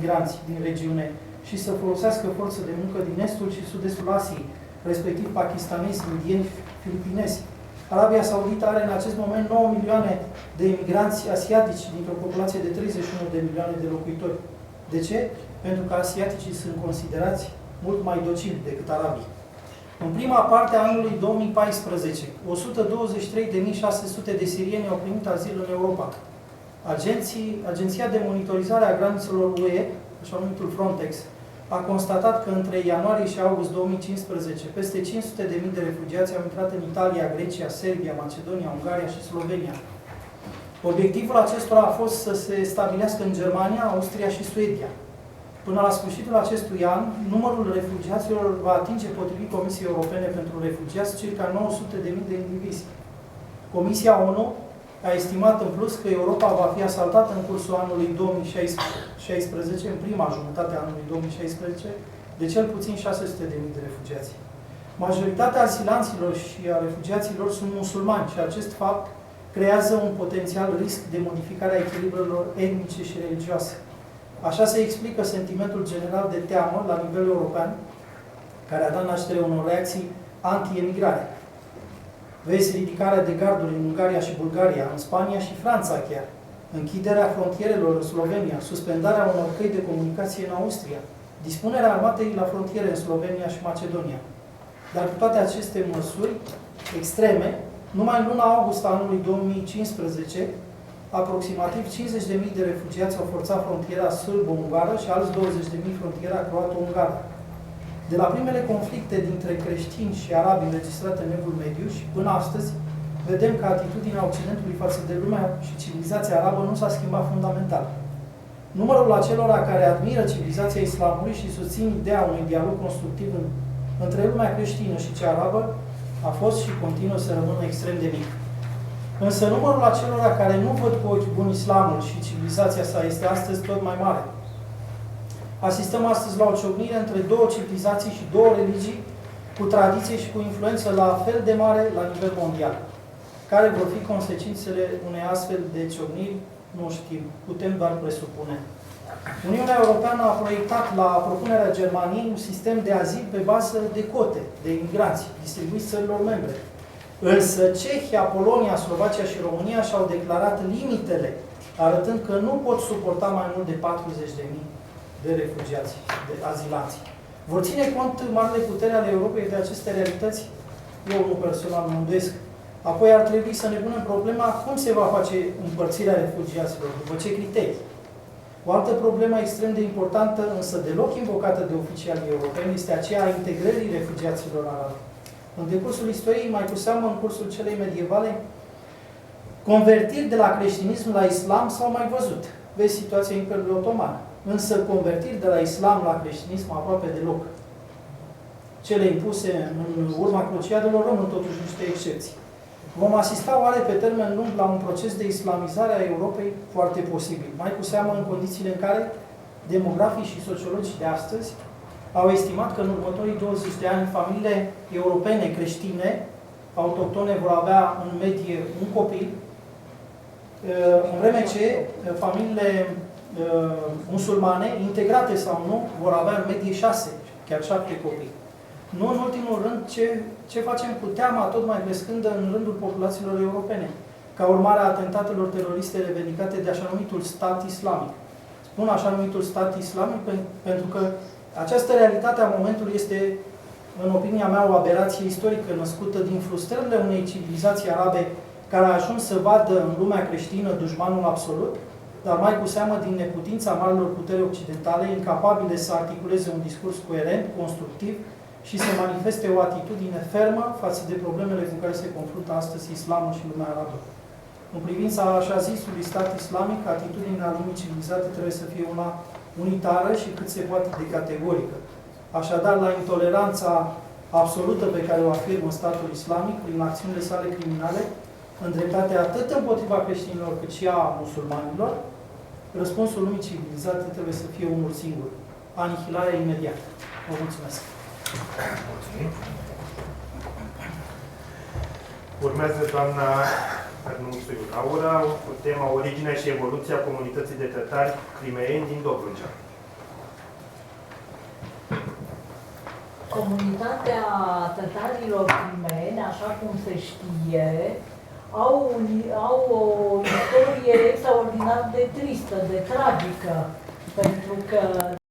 migranți din regiune și să folosească forță de muncă din estul și sud-estul Asiei, respectiv pakistanezi, indieni, filipinezi. Arabia Saudită are în acest moment 9 milioane de imigranți asiatici dintr-o populație de 31 de milioane de locuitori. De ce? Pentru că asiaticii sunt considerați mult mai docili decât arabii. În prima parte a anului 2014, 123.600 de sirieni au primit azil în Europa. Agenția de monitorizare a granițelor UE, așa numitul Frontex, a constatat că între ianuarie și august 2015 peste 500.000 de refugiați au intrat în Italia, Grecia, Serbia, Macedonia, Ungaria și Slovenia. Obiectivul acestora a fost să se stabilească în Germania, Austria și Suedia. Până la sfârșitul acestui an, numărul refugiaților va atinge, potrivit Comisiei Europene pentru Refugiați, circa 900.000 de indivizi. Comisia ONU a estimat în plus că Europa va fi asaltată în cursul anului 2016, în prima jumătate a anului 2016, de cel puțin 600.000 de refugiați. Majoritatea asilanților și a refugiaților sunt musulmani și acest fapt creează un potențial risc de modificare a echilibrelor etnice și religioase. Așa se explică sentimentul general de teamă la nivel european, care a dat naștere unor reacții anti-emigrare. Vezi ridicarea de garduri în Ungaria și Bulgaria, în Spania și Franța chiar, închiderea frontierelor în Slovenia, suspendarea unor căi de comunicație în Austria, dispunerea armatei la frontiere în Slovenia și Macedonia. Dar cu toate aceste măsuri extreme, numai în luna august a anului 2015, aproximativ 50.000 de refugiați au forțat frontiera sârbo-ungară și alți 20.000 frontiera croato-ungară. De la primele conflicte dintre creștini și arabi înregistrate în Evul Mediu și până astăzi, vedem că atitudinea Occidentului față de lumea și civilizația arabă nu s-a schimbat fundamental. Numărul acelora care admiră civilizația islamului și susțin ideea unui dialog constructiv între lumea creștină și cea arabă a fost și continuă să rămână extrem de mic. Însă numărul acelora care nu văd cu ochi buni islamul și civilizația sa este astăzi tot mai mare. Asistăm astăzi la o ciocnire între două civilizații și două religii, cu tradiție și cu influență la fel de mare la nivel mondial. Care vor fi consecințele unei astfel de ciocniri, nu știm, putem doar presupune. Uniunea Europeană a proiectat la propunerea Germaniei un sistem de azil pe bază de cote, de imigranți, distribuiți țărilor membre. Însă Cehia, Polonia, Slovacia și România și-au declarat limitele, arătând că nu pot suporta mai mult de 40.000 de refugiați, de azilanți. Vor ține cont marile puteri ale Europei de aceste realități? Eu nu personal mă îndoiesc. Apoi ar trebui să ne punem problema cum se va face împărțirea refugiaților, după ce criterii. O altă problemă extrem de importantă, însă deloc invocată de oficialii europeni, este aceea a integrării refugiaților arabi. În decursul istoriei, mai cu seamă în cursul celei medievale, convertiri de la creștinism la islam s-au mai văzut. Vezi situația Imperiului Otoman. Însă convertiri de la islam la creștinism aproape deloc. Cele impuse în urma cruciadelor rămân totuși niște excepții. Vom asista oare pe termen lung la un proces de islamizare a Europei? Foarte posibil. Mai cu seamă în condițiile în care demografii și sociologii de astăzi au estimat că în următorii 20 de ani familiile europene creștine, autohtone, vor avea în medie un copil, în vreme ce familiile musulmane, integrate sau nu, vor avea în medie 6, chiar 7 copii. Nu în ultimul rând, ce facem cu teama tot mai crescândă în rândul populațiilor europene, ca urmare a atentatelor teroriste revendicate de așa numitul stat islamic. Spun așa numitul stat islamic pentru că această realitate a momentului este, în opinia mea, o aberație istorică născută din frustrările unei civilizații arabe care a ajuns să vadă în lumea creștină dușmanul absolut, dar mai cu seamă din neputința marilor puteri occidentale, incapabile să articuleze un discurs coerent, constructiv și să manifeste o atitudine fermă față de problemele cu care se confruntă astăzi islamul și lumea arabă. În privința așa zisului stat islamic, atitudinea lumii civilizate trebuie să fie una unitară și cât se poate de categorică. Așadar, la intoleranța absolută pe care o afirmă statul islamic prin acțiunile sale criminale, îndreptate atât împotriva creștinilor cât și a musulmanilor, răspunsul lumii civilizate trebuie să fie unul singur: anihilarea imediată. Vă mulțumesc! Mulțumim! Urmează doamna Arnunțiu Laura cu tema Originea și evoluția comunității de tătari crimeeni din Dobrogea. Comunitatea tătarilor crimeni, așa cum se știe, au o istorie extraordinar de tristă, de tragică, pentru că